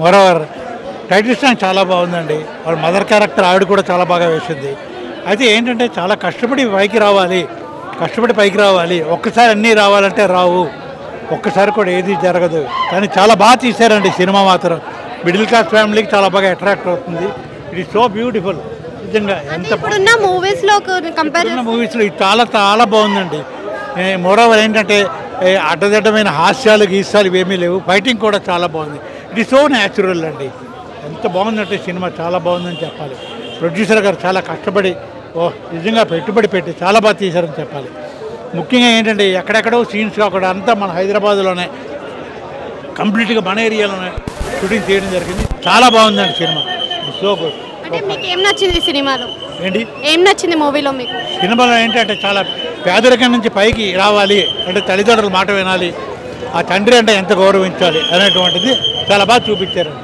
Moreover title song చాలా బాగుందండి. వాళ్ళ మదర్ క్యారెక్టర్ ఆవిడ కూడా చాలా బాగా వేసింది. అయితే ఏంటంటే చాలా కష్టపడి పైకి రావాలి. ఒక్కసారి అన్నీ రావాలంటే రావు, ఒక్కసారి కూడా ఏది జరగదు. కానీ చాలా బాగా తీశారండి సినిమా మాత్రం. మిడిల్ క్లాస్ ఫ్యామిలీకి చాలా బాగా అట్రాక్ట్ అవుతుంది. It is so beautiful. నిజంగా ఎంత మూవీస్లో ఇది చాలా చాలా బాగుందండి. మోరోవర్ ఏంటంటే అడ్డదడ్డమైన హాస్యాలు గీసాలు ఇవేమీ లేవు. ఫైటింగ్ కూడా చాలా బాగుంది. ఇట్ ఈస్ సో న్యాచురల్ అండి. ఎంత బాగుందంటే సినిమా చాలా బాగుందని చెప్పాలి. ప్రొడ్యూసర్ గారు చాలా కష్టపడి నిజంగా పెట్టుబడి పెట్టి చాలా బాగా తీశారని చెప్పాలి. ముఖ్యంగా ఏంటంటే ఎక్కడెక్కడో సీన్స్ కాకుండా అంతా మన హైదరాబాద్లోనే కంప్లీట్గా మన ఏరియాలోనే షూటింగ్ చేయడం జరిగింది. చాలా బాగుందండి సినిమా. So good. మీకు ఏం నచ్చింది సినిమాలో? ఏంటి ఏం నచ్చింది మూవీలో మీకు? సినిమాలో ఏంటంటే చాలా పేదరికం నుంచి పైకి రావాలి అంటే తల్లిదండ్రుల మాట వినాలి, ఆ తండ్రి అంటే ఎంత గౌరవించాలి అనేటువంటిది చాలా బాగా చూపించారండి.